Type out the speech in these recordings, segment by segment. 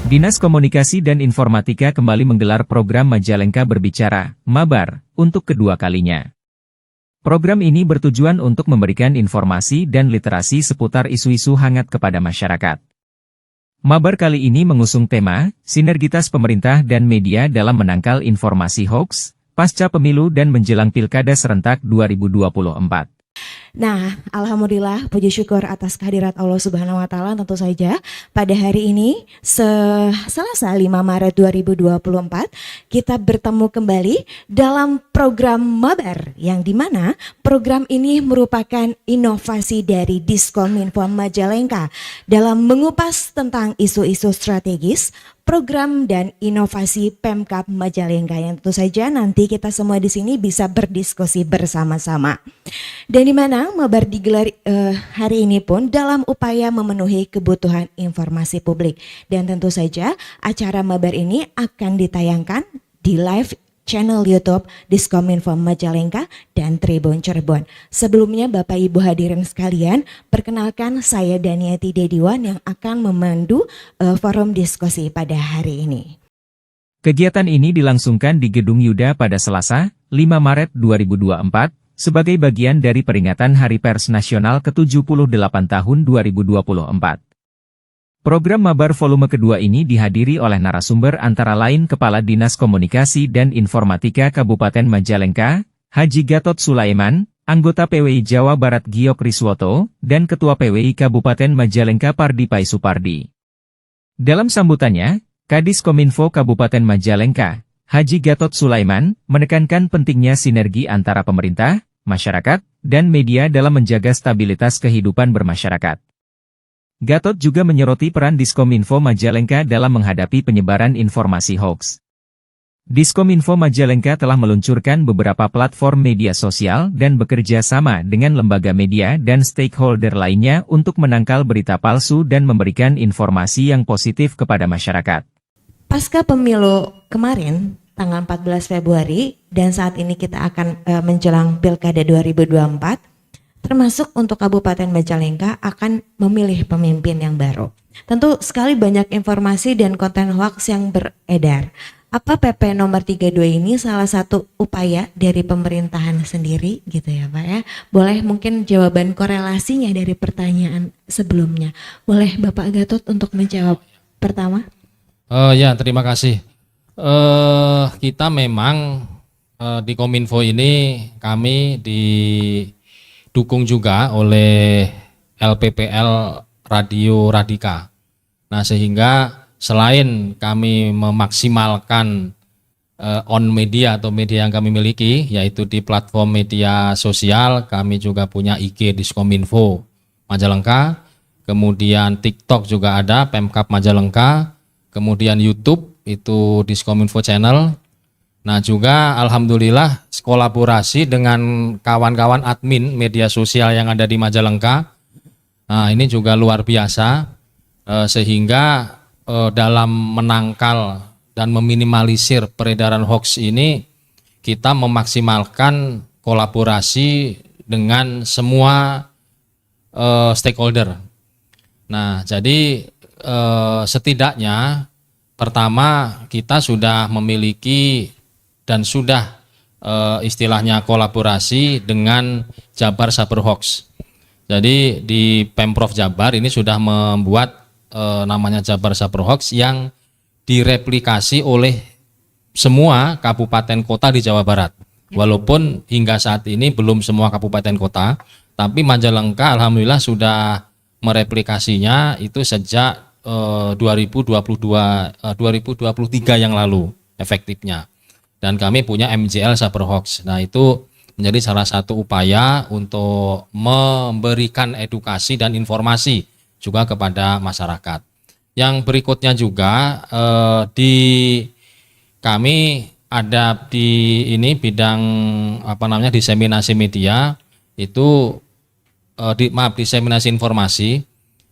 Dinas Komunikasi dan Informatika kembali menggelar program Majalengka Berbicara, Mabar, untuk kedua kalinya. Program ini bertujuan untuk memberikan informasi dan literasi seputar isu-isu hangat kepada masyarakat. Mabar kali ini mengusung tema, sinergitas pemerintah dan media dalam menangkal informasi hoaks, pasca pemilu dan menjelang Pilkada serentak 2024. Nah, alhamdulillah puji syukur atas kehadirat Allah Subhanahu wa taala tentu saja pada hari ini Selasa 5 Maret 2024 kita bertemu kembali dalam program Mabar yang dimana program ini merupakan inovasi dari Diskominfo Majalengka dalam mengupas tentang isu-isu strategis program dan inovasi Pemkab Majalengka yang tentu saja nanti kita semua di sini bisa berdiskusi bersama-sama. Dan di mana Mabar digelar hari ini pun dalam upaya memenuhi kebutuhan informasi publik. Dan tentu saja acara Mabar ini akan ditayangkan di live channel YouTube Diskominfo Majalengka dan Tribun Cirebon. Sebelumnya Bapak Ibu hadirin sekalian, perkenalkan saya Daniati Dediwan yang akan memandu forum diskusi pada hari ini. Kegiatan ini dilangsungkan di Gedung Yuda pada Selasa, 5 Maret 2024, sebagai bagian dari peringatan Hari Pers Nasional ke-78 tahun 2024. Program Mabar volume kedua ini dihadiri oleh narasumber antara lain Kepala Dinas Komunikasi dan Informatika Kabupaten Majalengka, Haji Gatot Sulaiman, anggota PWI Jawa Barat Giok Riswoto, dan Ketua PWI Kabupaten Majalengka Pardi Pai Supardi. Dalam sambutannya, Kadis Kominfo Kabupaten Majalengka, Haji Gatot Sulaiman, menekankan pentingnya sinergi antara pemerintah, masyarakat, dan media dalam menjaga stabilitas kehidupan bermasyarakat. Gatot juga menyoroti peran Diskominfo Majalengka dalam menghadapi penyebaran informasi hoaks. Diskominfo Majalengka telah meluncurkan beberapa platform media sosial dan bekerja sama dengan lembaga media dan stakeholder lainnya untuk menangkal berita palsu dan memberikan informasi yang positif kepada masyarakat. Pasca pemilu kemarin, tanggal 14 Februari, dan saat ini kita akan menjelang Pilkada 2024, termasuk untuk Kabupaten Majalengka akan memilih pemimpin yang baru. Tentu sekali banyak informasi dan konten hoax yang beredar. Apa PP nomor 32 ini salah satu upaya dari pemerintahan sendiri gitu ya Pak ya? Boleh mungkin jawaban korelasinya dari pertanyaan sebelumnya. Boleh Bapak Gatot untuk menjawab pertama? Ya, terima kasih. Kita memang di Kominfo ini kami didukung juga oleh LPPL Radio Radika. Nah, sehingga selain kami memaksimalkan on media atau media yang kami miliki, yaitu di platform media sosial, kami juga punya IG Diskominfo Majalengka, kemudian TikTok juga ada, Pemkab Majalengka, kemudian YouTube itu Diskominfo Channel. Nah juga alhamdulillah kolaborasi dengan kawan-kawan admin media sosial yang ada di Majalengka. Nah ini juga luar biasa sehingga dalam menangkal dan meminimalisir peredaran hoax ini kita memaksimalkan kolaborasi dengan semua stakeholder. Nah jadi setidaknya pertama kita sudah memiliki dan sudah istilahnya kolaborasi dengan Jabar Saber Hoax. Jadi di Pemprov Jabar ini sudah membuat namanya Jabar Saber Hoax yang direplikasi oleh semua kabupaten kota di Jawa Barat. Walaupun hingga saat ini belum semua kabupaten kota, tapi Majalengka alhamdulillah sudah mereplikasinya itu sejak 2023 yang lalu efektifnya. Dan kami punya MJL Saber Hoax. Nah itu menjadi salah satu upaya untuk memberikan edukasi dan informasi juga kepada masyarakat. Yang berikutnya juga di kami ada di ini bidang diseminasi media itu diseminasi informasi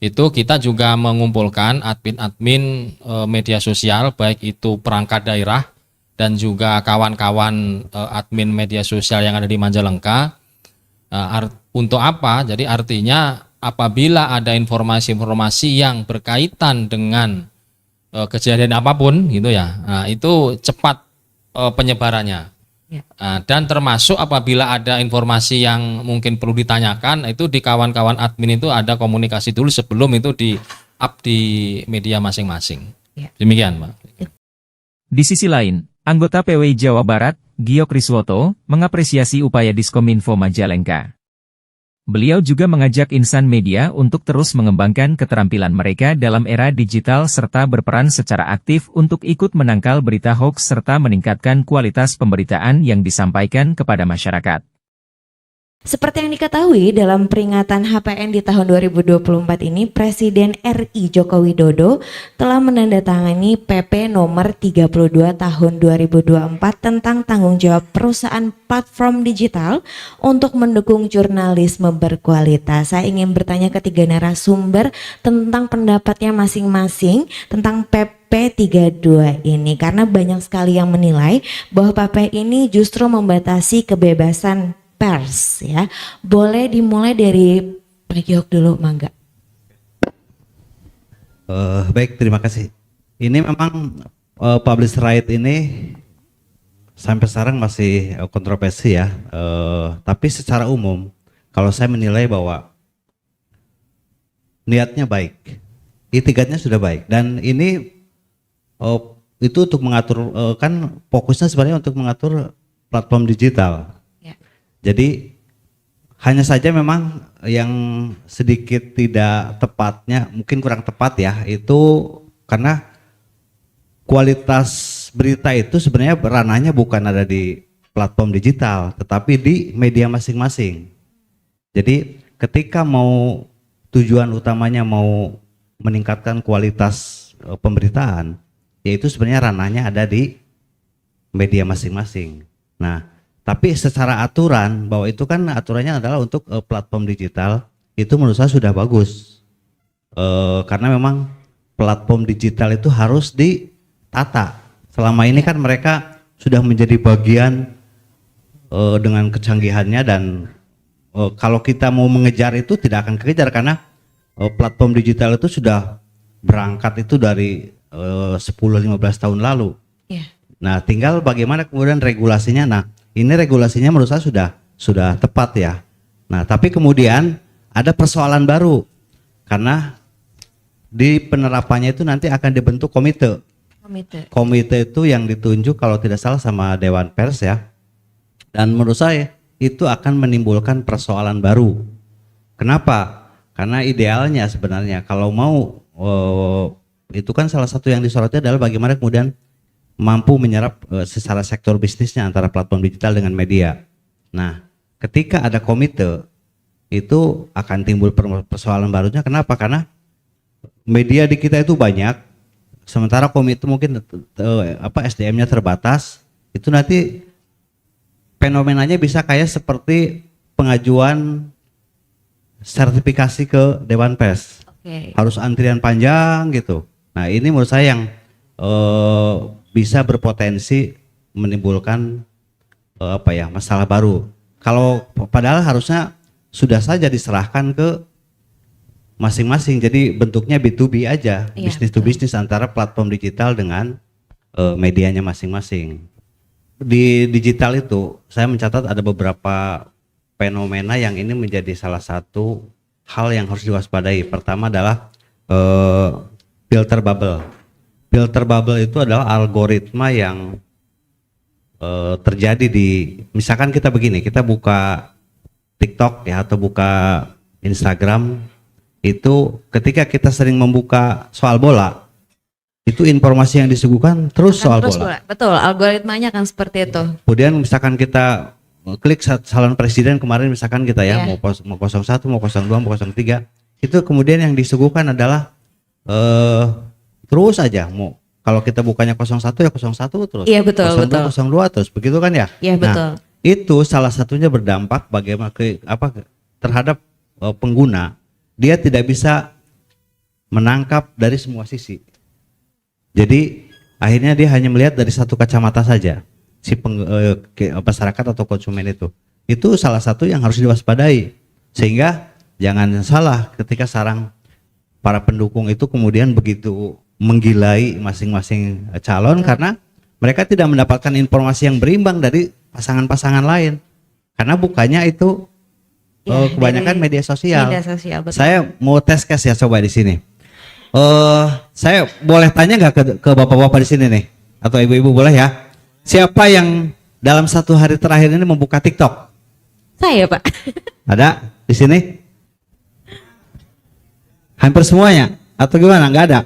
itu kita juga mengumpulkan admin-admin media sosial baik itu perangkat daerah dan juga kawan-kawan admin media sosial yang ada di Majalengka. Untuk apa? Jadi artinya apabila ada informasi-informasi yang berkaitan dengan kejadian apapun gitu ya. Nah, itu cepat penyebarannya. Ya. Dan termasuk apabila ada informasi yang mungkin perlu ditanyakan, itu di kawan-kawan admin itu ada komunikasi dulu sebelum itu di up di media masing-masing. Ya. Demikian, Pak. Di sisi lain, anggota PWI Jawa Barat, Gio Kriswoto, mengapresiasi upaya Diskominfo Majalengka. Beliau juga mengajak insan media untuk terus mengembangkan keterampilan mereka dalam era digital serta berperan secara aktif untuk ikut menangkal berita hoaks serta meningkatkan kualitas pemberitaan yang disampaikan kepada masyarakat. Seperti yang diketahui dalam peringatan HPN di tahun 2024 ini, Presiden RI Joko Widodo telah menandatangani PP nomor 32 tahun 2024 tentang tanggung jawab perusahaan platform digital untuk mendukung jurnalisme berkualitas. Saya ingin bertanya ketiga narasumber tentang pendapatnya masing-masing tentang PP 32 ini, karena banyak sekali yang menilai bahwa PP ini justru membatasi kebebasan pers ya. Boleh dimulai dari Pak Giok dulu, mangga. Baik, terima kasih. Ini memang publish right ini sampai sekarang masih kontroversi ya. Tapi secara umum, kalau saya menilai bahwa niatnya baik, itikadnya sudah baik, dan ini itu untuk mengatur, kan fokusnya sebenarnya untuk mengatur platform digital. Jadi hanya saja memang yang sedikit tidak tepatnya, mungkin kurang tepat ya, itu karena kualitas berita itu sebenarnya ranahnya bukan ada di platform digital, tetapi di media masing-masing. Jadi ketika mau tujuan utamanya mau meningkatkan kualitas pemberitaan, yaitu sebenarnya ranahnya ada di media masing-masing. Nah, tapi secara aturan, bahwa itu kan aturannya adalah untuk platform digital, itu menurut saya sudah bagus. Karena memang platform digital itu harus ditata. Selama ini kan mereka sudah menjadi bagian dengan kecanggihannya, dan kalau kita mau mengejar itu tidak akan kekejar, karena platform digital itu sudah berangkat itu dari 10-15 tahun lalu. Nah, tinggal bagaimana kemudian regulasinya. Nah, ini regulasinya menurut saya sudah tepat ya. Nah, tapi kemudian ada persoalan baru, karena di penerapannya itu nanti akan dibentuk komite. Komite itu yang ditunjuk kalau tidak salah sama Dewan Pers ya. Dan menurut saya itu akan menimbulkan persoalan baru. Kenapa? Karena idealnya sebenarnya kalau mau itu kan salah satu yang disorotnya adalah bagaimana kemudian mampu menyerap secara sektor bisnisnya antara platform digital dengan media. Nah, ketika ada komite, itu akan timbul persoalan barunya. Kenapa? Karena media di kita itu banyak, sementara komite mungkin SDM-nya terbatas. Itu nanti fenomenanya bisa kayak seperti pengajuan sertifikasi ke Dewan Pers. Harus antrian panjang gitu. Nah, ini menurut saya yang bisa berpotensi menimbulkan masalah baru. Kalau padahal harusnya sudah saja diserahkan ke masing-masing, jadi bentuknya B2B aja, bisnis to bisnis antara platform digital dengan medianya masing-masing. Di digital itu saya mencatat ada beberapa fenomena yang ini menjadi salah satu hal yang harus diwaspadai. Pertama adalah filter bubble. Filter bubble itu adalah algoritma yang terjadi di, misalkan kita begini, kita buka TikTok ya atau buka Instagram, itu ketika kita sering membuka soal bola, itu informasi yang disuguhkan terus soal bola. Betul, algoritmanya kan seperti itu. Kemudian misalkan kita klik calon presiden kemarin, misalkan kita mau 01, mau 02, mau 03, itu kemudian yang disuguhkan adalah terus aja, mau kalau kita bukanya 01 ya 01 terus. Iya betul, 02, betul. 02 terus, begitu kan ya? Iya betul. Nah, itu salah satunya berdampak bagaimana terhadap pengguna. Dia tidak bisa menangkap dari semua sisi. Jadi akhirnya dia hanya melihat dari satu kacamata saja si masyarakat atau konsumen itu. Itu salah satu yang harus diwaspadai. Sehingga jangan salah ketika sarang para pendukung itu kemudian begitu menggilai masing-masing calon karena mereka tidak mendapatkan informasi yang berimbang dari pasangan-pasangan lain. Karena bukannya itu kebanyakan dari media sosial. Media sosial, betul. Saya mau tes case ya coba di sini. Saya boleh tanya nggak ke bapak-bapak di sini nih atau ibu-ibu boleh ya? Siapa yang dalam 1 hari terakhir ini membuka TikTok? Saya, Pak. Ada di sini? Hampir semuanya atau gimana? Nggak ada?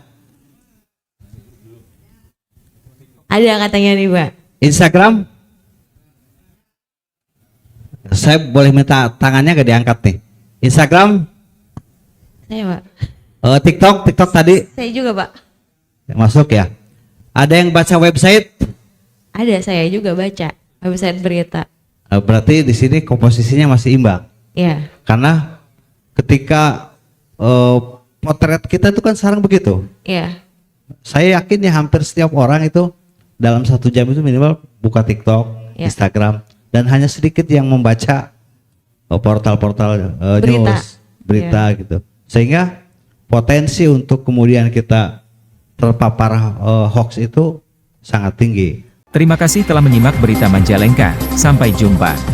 Ada katanya nih, Pak. Instagram? Saya boleh minta tangannya gak diangkat nih? Instagram? Saya, Pak. TikTok tadi Saya juga, Pak. masuk ya. Ada yang baca website? Ada, saya juga baca website berita. Berarti di sini komposisinya masih imbang. Ya, Karena ketika potret kita itu kan sekarang begitu. ya, Saya yakin ya hampir setiap orang itu dalam 1 jam itu minimal buka TikTok, Ya. Instagram, dan hanya sedikit yang membaca portal-portal Berita. news, berita gitu. Sehingga potensi untuk kemudian kita terpapar hoax itu sangat tinggi. Terima kasih telah menyimak berita Majalengka. Sampai jumpa.